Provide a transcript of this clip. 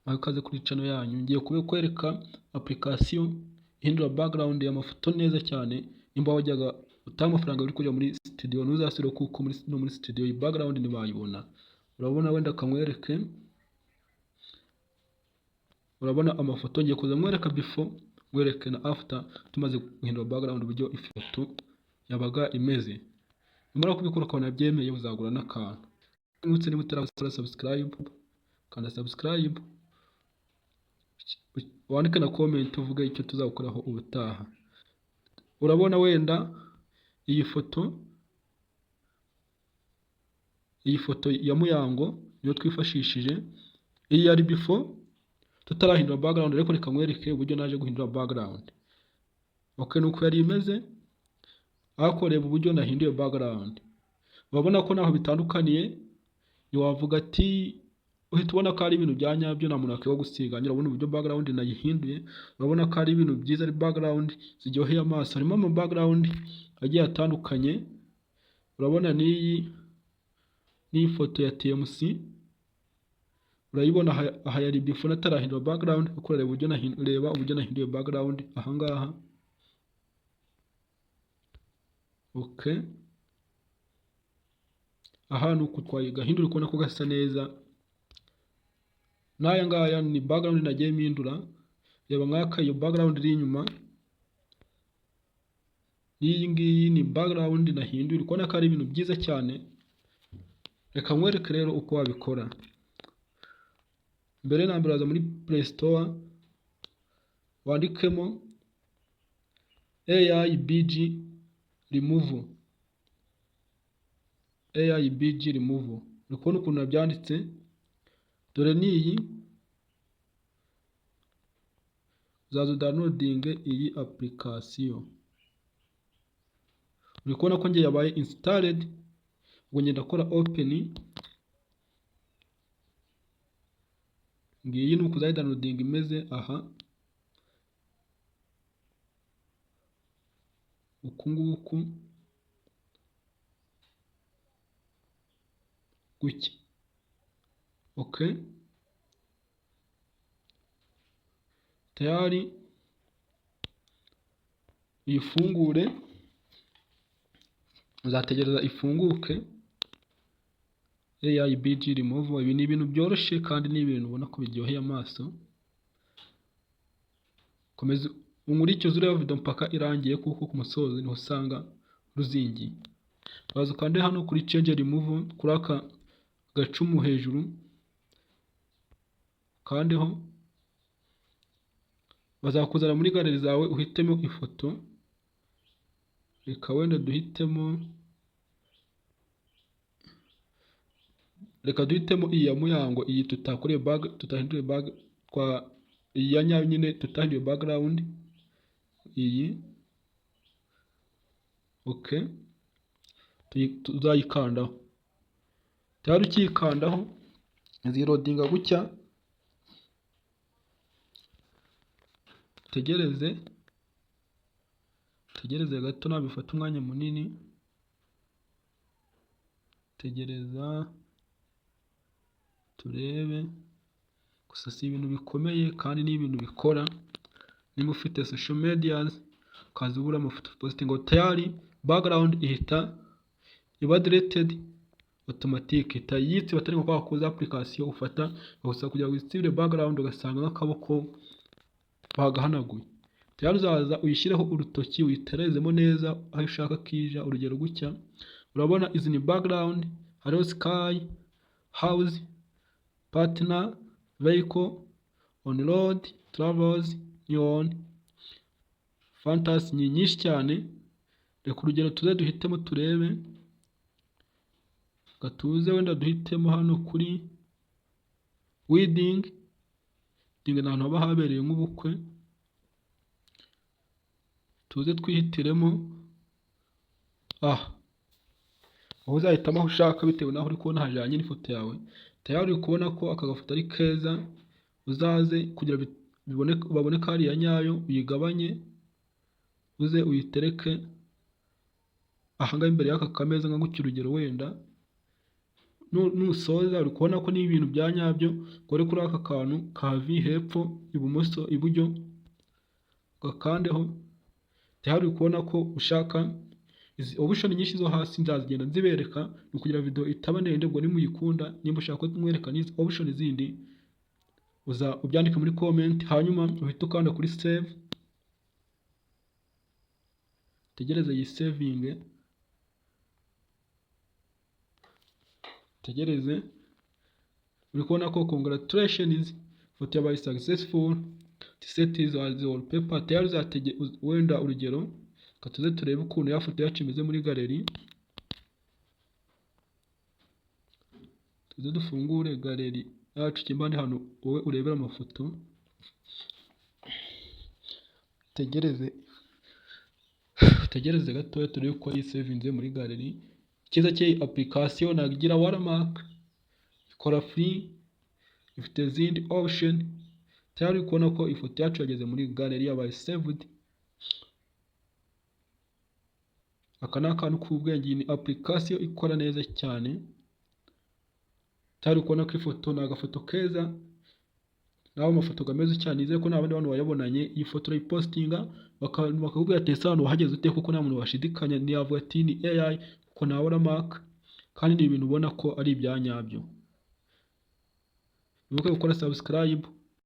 Akaze kuri channel yanyu, ngiye kwereka application ihindura background y'amafoto neza cyane. Nimba wajyaga utanga amafaranga uri kujya muri studio, ntuzasubire kuko muri studio iyi background ntibayibona. Urabona wenda kamwereke, urabona amafoto ngiye kuza mwereka before mwereke na after tumaze guhindura background uburyo ifoto yabaga imeze. Nimara kubikora ukabona byemeye uzagura n'akantu. Nutse niba utarasura subscribe, kanda subscribe, wandike na comment uvuge icyo tuzakoraho ubutaha. Urabona wenda iyi foto ya Muyango niyo twifashishije. Iyi yari before tutarahindura background, ariko reka mwereke uburyo naje guhindura background. Okay, nuko yari imeze. Ariko reba uburyo nahinduye background. Urabona ko naho bitandukaniye. Wavuga ati uhita ubona ko ari ibintu bya nyabyo, nta muntu akwiye gusiga. Urabona uburyo background nayihinduye. Urabona ko ari ibintu byiza, ari background ziryoheye amaso. Harimo ama background agiye atandukanye. Urabona n'iyi foto ya TMC, urayibona aha yari before natarahindura background. Ukorera uburyo nahinduye background ahangaha. Okay, ahantu twayigahindura ukubona ko gasa neza. N'aya ngaya ni background nagiye mpindura. Reba nk'aka, iyo background iri inyuma, iyi ngiyi ni background nahinduye. Urabona ko ari ibintu byiza cyane. Reka mwereke rero uko wabikora. Mbere na mbere waza muri Play Store, wandikemo AIBG remove. AIBG remove. Uri kubona ukuntu nabyanditse. Dore niyi uzaza downloading iyi application. Uri kubona ko ngiye yabaye installed. Ubwo ngenda akora open. Ngiyi nuko uzayi downloading imeze aha. Uku nguku gutya. Okay, tayari uyifungure. Uzategereza ifunguke. AIBG remove. Ibi ni ibintu byoroshye kandi ni ibintu ubona ko biryoheye amaso. Komeza umurikize ureba video mpaka irangiye, kuko ku musozi niho usanga ruzingiye. Baza ukande hano kuri change remove, kuri aka gacumu hejuru kandeho. Bazakuzana muri galeri zawe uhitemo ifoto. Reka wenda duhitemo iyi ya Muyango, iyi tutahinduye iyi ya nyayo nyine tutahinduye background iyi. Okay, tuzayikandaho. Tayari ukiyikandaho zirodinga gutya. Tegereze gato, nabifata umwanya munini. Tegereza turebe. Gusa si ibintu bikomeye kandi ni ibintu bikora. Niba ufite social media ukaza ubura amafoto posting, tayari background ihita iba deleted automatic. Itayitse batari ngo kwakuza application ufata gusa kugira ngo isibire background ugasanga n'akaboko bagahanaguye. Tayari uzaza uyishyireho urutoki, uyiterezemo neza aho ushaka kija. Urugero gutya. Urabona izi ni background. Hariho sky, house, partner, vehicle, on road, travels, neon, fantasy. Ni nyinshi cyane. Reka urugero tuze duhitemo turebe. Gatuze wenda duhitemo hano kuri wedding. Ni ahantu haba habereye nk'ubukwe. Tuze twihitiremo aho uzahitamo aho ushaka bitewe naho uri kubona hajyanye n'ifoto yawe. Tayari uri kubona ko aka gafoto ari keza. Uzaze kugira babone ko ari iya nyayo, uyigabanye uze uyitereke ahangaha imbere y'aka kameza nka gutya. Urugero wenda nusoza uri kubona ko ni ibintu bya nyabyo, ukore kuri aka kantu ka V hepfo ibumoso iburyo ugakandeho, tayari uri kubona ko ushaka izi option nyinshi zo hasi nzazigenda nzibereka, ni ukugira video itaba ndende, ubwo nimuyikunda nimba ushaka ko tumwereka n'izi option zindi ubyandike muri comment, hanyuma uhita ukanda kuri save, tegereze iyi saving, tegereze. Uri kubona ko congratulations, ifoto yabaye successful, set is as wallpaper. Tayari wenda urugero katuze turebe ukuntu ya foto yacu imeze muri galeri, tuze dufungure galeri yacu kimbande hano wowe urebera amafoto, tegereze gatoya turebe ko yisavinze muri galeri. Icyiza cy'iyi application ntabwo igira watermark, ikora free, ifite izindi option. Tayari uri kubona ko ifoto yacu yageze muri galeri yabaye saved. Aka ni akantu k'ubwenge, ni application ikora neza cyane. Tayari uri kubona ko ifoto ni agafoto keza, naho amafoto gameze cyane. Nizeye ko n'abandi bantu bayabonanye iyi foto urayipostinga bakakubwira ati ese hano wahageze ute, kuko nta muntu washidikanya, ntiyavuga ati ni AI kuko nta watermark, kandi ni ibintu ubona ko ari ibya nyabyo. Wibuke gukora subscribe.